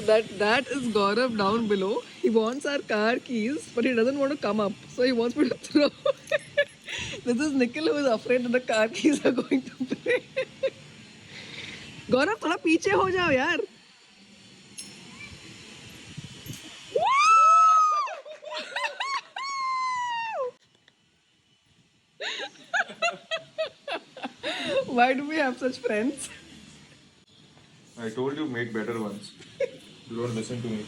that is Gaurav down below. He wants our car keys, but he doesn't want to come up. So he wants me to throw. This is Nikhil who is afraid that the car keys are going to break. Gaurav, थोड़ा पीछे हो जाओ यार. Why do we have such friends? I told you make better ones. You don't listen to me.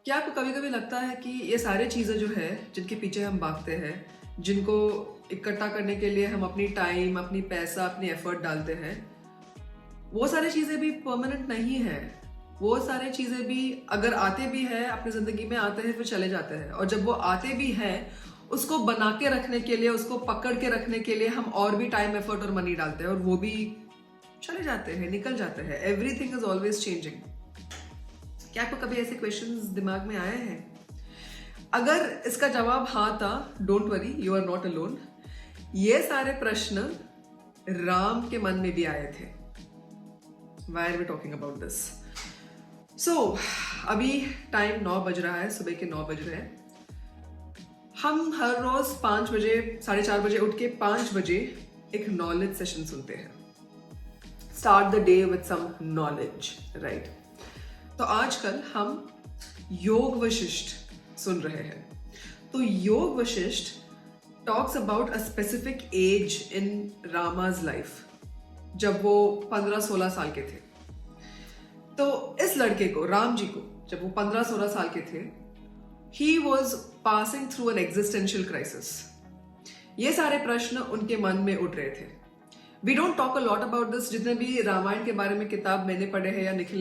क्या आपको कभी कभी लगता है कि ये सारी चीज़ें जो है जिनके पीछे हम भागते हैं, जिनको इकट्ठा करने के लिए हम अपनी टाइम, अपनी पैसा, अपनी एफर्ट डालते हैं, वो सारी चीज़ें भी परमानेंट नहीं है. वो सारी चीज़ें भी अगर आते भी हैं अपनी ज़िंदगी में, आते हैं फिर चले जाते हैं. और जब वो आते भी हैं, उसको बना के रखने के लिए, उसको पकड़ के रखने के लिए हम और भी टाइम, एफर्ट और मनी डालते हैं, और वो भी चले जाते हैं, निकल जाते हैं. Everything is always changing. क्या आपको कभी ऐसे क्वेश्चंस दिमाग में आए हैं? अगर इसका जवाब हाँ था, don't worry, you are not alone. ये सारे प्रश्न राम के मन में भी आए थे. Why are we talking about this? So, अभी टाइम 9 बज रहा है, सुबह के 9 बज रहे हैं. हम हर रोज 5 बजे, 4:30 बजे उठ के 5 बजे एक नॉलेज सेशन सुनते हैं. Start the day with some knowledge, right? तो आजकल हम योग वशिष्ठ सुन रहे हैं. तो Yoga Vasistha talks about a specific age in Rama's life, जब वो 15-16 साल के थे. तो इस लड़के को, राम जी को, जब वो 15-16 साल के थे, he was passing through an existential crisis. ये सारे प्रश्न उनके मन में उठ रहे थे. We don't talk a lot about this. जितने भी रामायण के बारे में किताब मैंने पढ़े हैं या निखिल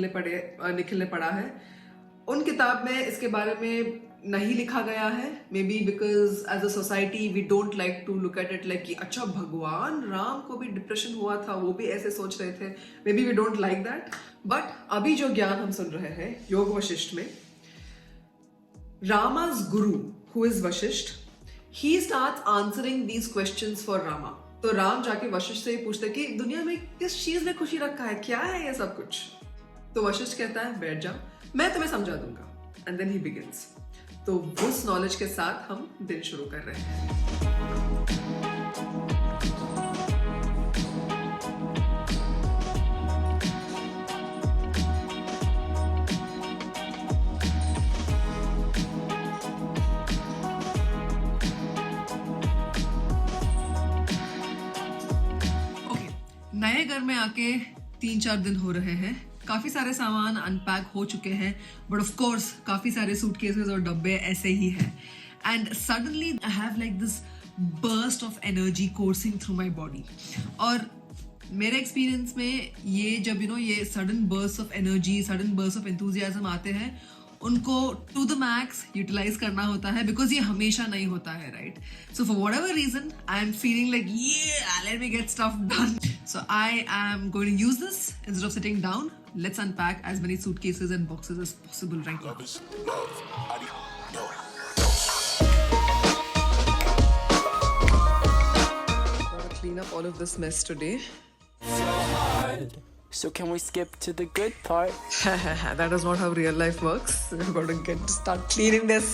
ने पढ़ा है, उन किताब में इसके बारे में नहीं लिखा गया है. Maybe because as a society we don't like to look at it like कि अच्छा भगवान राम को भी डिप्रेशन हुआ था, वो भी ऐसे सोच रहे थे. Maybe we don't like that. But अभी जो ज्ञान हम सुन रहे हैं योग वशिष्ठ में, Rama's guru, who is Vashisht, he starts answering these questions for Rama. तो राम जाके वशिष्ठ से ही पूछते कि दुनिया में किस चीज ने खुशी रखा है, क्या है ये सब कुछ. तो वशिष्ठ कहता है बैठ जाओ, मैं तुम्हें समझा दूंगा. And then he begins. तो उस नॉलेज के साथ हम दिन शुरू कर रहे हैं. नए घर में आके 3-4 दिन हो रहे हैं. काफी सारे सामान अनपैक हो चुके हैं, बट ऑफ कोर्स काफी सारे सूटकेसेस और डब्बे ऐसे ही हैं. And suddenly I have like this burst of energy कोर्सिंग through my body. और मेरे एक्सपीरियंस में ये जब ये sudden burst of energy, sudden burst of enthusiasm आते हैं, उनको टू द मैक्स यूटिलाइज करना होता है, बिकॉज ये हमेशा नहीं होता है, right? So for whatever reason I am feeling like let me get stuff done. So I am going to use this instead of sitting down. Let's unpack as many suitcases and boxes as possible right now. Gotta clean up all of this mess today. So can we skip to the good part? That is not how real life works. We've got to start cleaning this.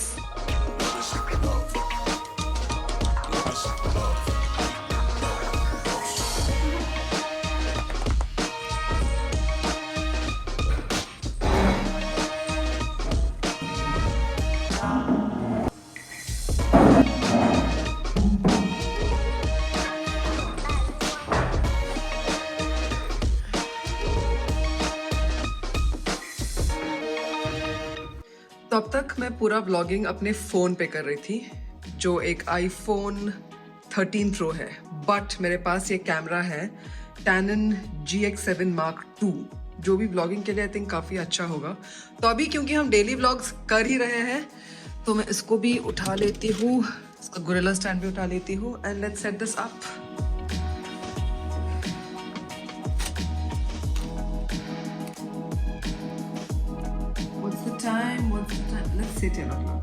तब तक मैं पूरा vlogging अपने phone पे कर रही थी, जो एक iPhone 13 Pro है. बट मेरे पास ये कैमरा है Canon GX7 Mark II, जो भी व्लॉगिंग के लिए आई थिंक काफ़ी अच्छा होगा. तो अभी क्योंकि हम डेली व्लॉग्स कर ही रहे हैं, तो मैं इसको भी उठा लेती हूँ, इसका गोरिल्ला स्टैंड भी उठा लेती हूँ. And let's set this up. What's the time? Let's sit here now.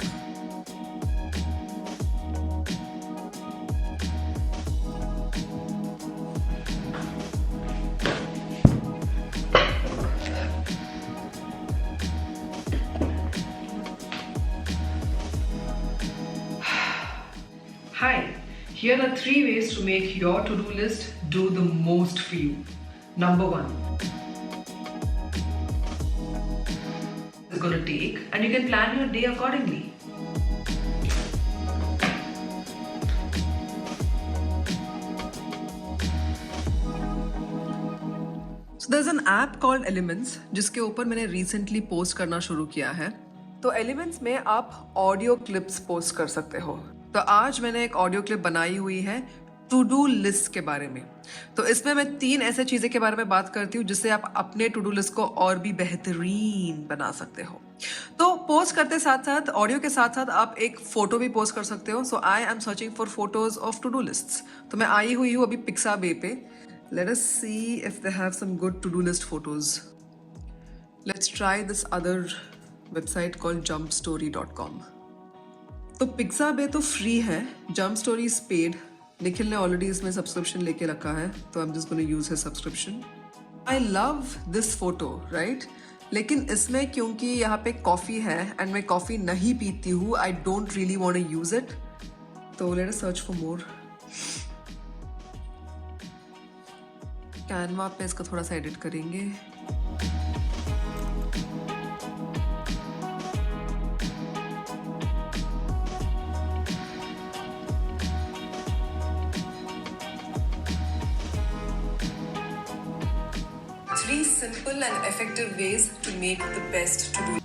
Here are 3 ways to make your to-do list do the most for you. Number 1. It's going to take, and you can plan your day accordingly. So there's an app called Elements जिसके ऊपर मैंने recently post करना शुरू किया है. तो Elements में आप ऑडियो क्लिप्स पोस्ट कर सकते हो. तो आज मैंने एक ऑडियो क्लिप बनाई हुई है टू डू लिस्ट के बारे में. तो इसमें मैं 3 ऐसे चीज़ें के बारे में बात करती हूँ जिससे आप अपने टू डू लिस्ट को और भी बेहतरीन बना सकते हो. तो पोस्ट करते साथ साथ ऑडियो के साथ साथ आप एक फोटो भी पोस्ट कर सकते हो. So I am searching for photos of to do lists. तो मैं आई हुई हूँ अभी पिक्साबे पे. Let us see if they have some good to-do list photos. Let's try this other website called jumpstory.com. तो Pixabay तो free है, Jumpstory is paid. Nikhil ने already इसमें subscription लेके रखा है, तो I'm just going to use his subscription. I love this photo, right? लेकिन इसमें क्योंकि यहाँ पे कॉफ़ी है and मैं कॉफ़ी नहीं पीती हूँ, I don't really want to use it. तो let us search for more. Canva पे इसको थोड़ा सा एडिट करेंगे. Three simple and effective ways to make the best to-do.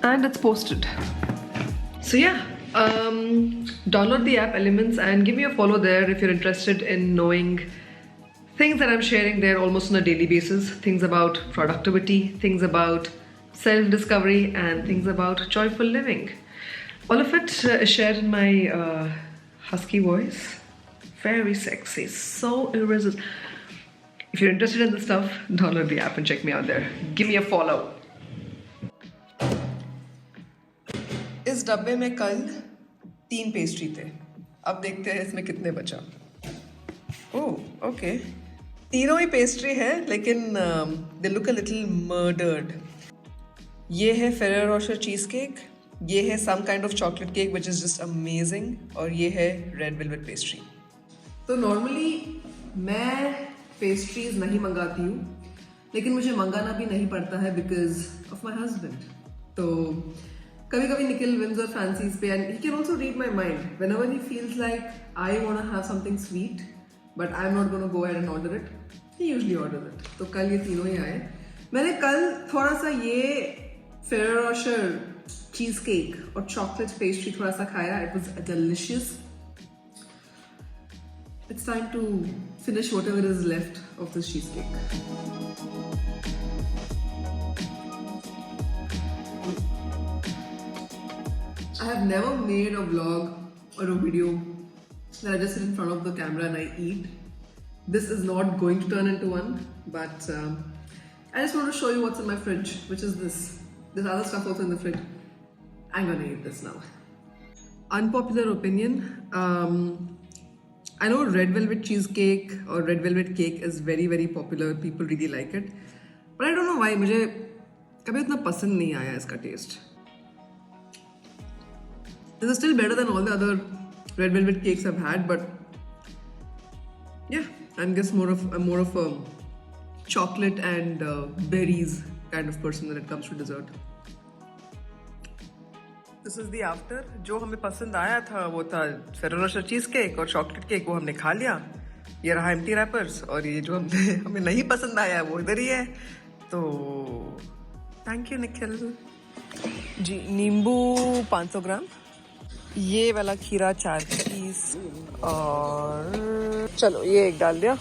And it's posted. So yeah, download the app Elements and give me a follow there if you're interested in knowing things that I'm sharing there almost on a daily basis. Things about productivity, things about self-discovery, and things about joyful living. All of it is shared in my husky voice. Very sexy, so irresistible. If you're interested in this stuff, download the app and check me out there. Give me a follow. इस डब्बे में कल 3 pastry थे. अब देखते हैं इसमें कितने बचा. ओह ओके, तीनों ही पेस्ट्री है लेकिन they look a little murdered. ये है फेरेरो रोशर चीज़ केक, ये है some kind of chocolate cake which is just amazing, और ये है रेड वेलवेट पेस्ट्री. तो नॉर्मली मैं पेस्ट्रीज नहीं मंगाती हूँ, लेकिन मुझे मंगाना भी नहीं पड़ता है बिकॉज ऑफ माई हस्बैंड. तो कभी कभी निखिल विंस और फैंसीज पे, and he can also read my mind whenever he feels like I want to have something sweet but I am not gonna go ahead and order it. He usually order it. तो कल ये तीनों ही आए. मैंने कल थोड़ा सा ये फेरेरो रोशर चीज केक और चॉकलेट पेस्ट्री थोड़ा सा खाया. It was delicious. It's time to finish whatever is left of this cheese cake. I have never made a vlog or a video that I just sit in front of the camera and I eat. This is not going to turn into one, but I just want to show you what's in my fridge, which is this. There's other stuff also in the fridge. I'm gonna eat this now. Unpopular opinion. I know red velvet cheesecake or red velvet cake is very very popular. People really like it, but I don't know why. मुझे कभी उतना पसंद नहीं आया इसका taste. This is still better than all the other red velvet cakes I've had, but yeah, I'm just more of a chocolate and berries kind of person when it comes to dessert. This is the after. जो हमें पसंद आया था वो था Ferrero Rocher cheese cake और chocolate cake, वो हमने खा लिया. ये रहा एम्प्टी रैपर्स, और ये जो हमें नहीं पसंद आया वो इधर ही है. तो थैंक यू निखिल जी. नींबू 500 ग्राम, ये वाला खीरा 4 पीस, और चलो ये एक डाल दिया.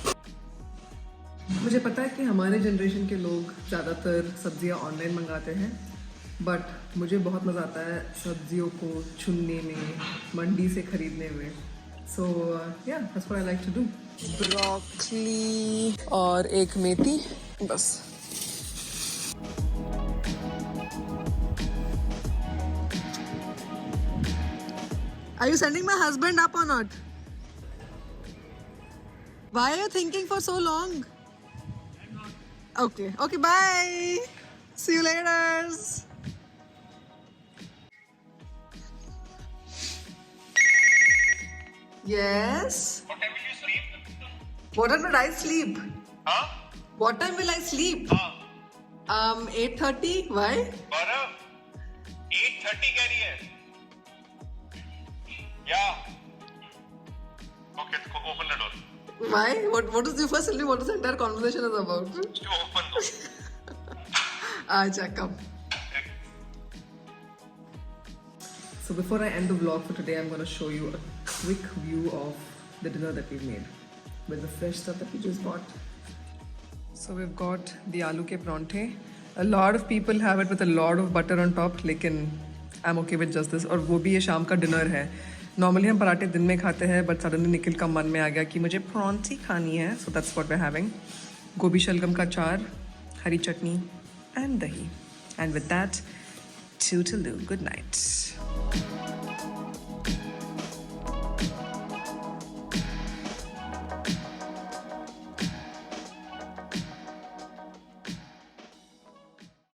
मुझे पता है कि हमारे जनरेशन के लोग ज़्यादातर सब्जियां ऑनलाइन मंगाते हैं, बट मुझे बहुत मज़ा आता है सब्जियों को चुनने में, मंडी से खरीदने में. So yeah that's what I like to do. Broccoli और एक मेथी बस. Are you sending my husband up or not? Why are you thinking for so long? I'm not. Okay. Okay. Bye. See you later. Yes. What time will you sleep? What time will I sleep? Huh? What time will I sleep? 8:30. Why? Gaurav, 8:30 कह रही है. Yeah. Okay, open the door. Why? What is the first tell me what this entire conversation is about? Just open the door. Acha, come. So before I end the vlog for today, I'm going to show you a quick view of the dinner that we've made with the fresh stuff that we just bought. So we've got the aloo ke pronte. A lot of people have it with a lot of butter on top, lekin I'm okay with just this. और वो भी ये शाम का dinner है. Normally हम पराठे दिन में खाते हैं, but suddenly निखिल का मन में आ गया कि मुझे प्रॉन्स ही खानी है. So that's what we're having. गोभी शलगम का चार, हरी चटनी and dahi. And with that, toodaloo, good night.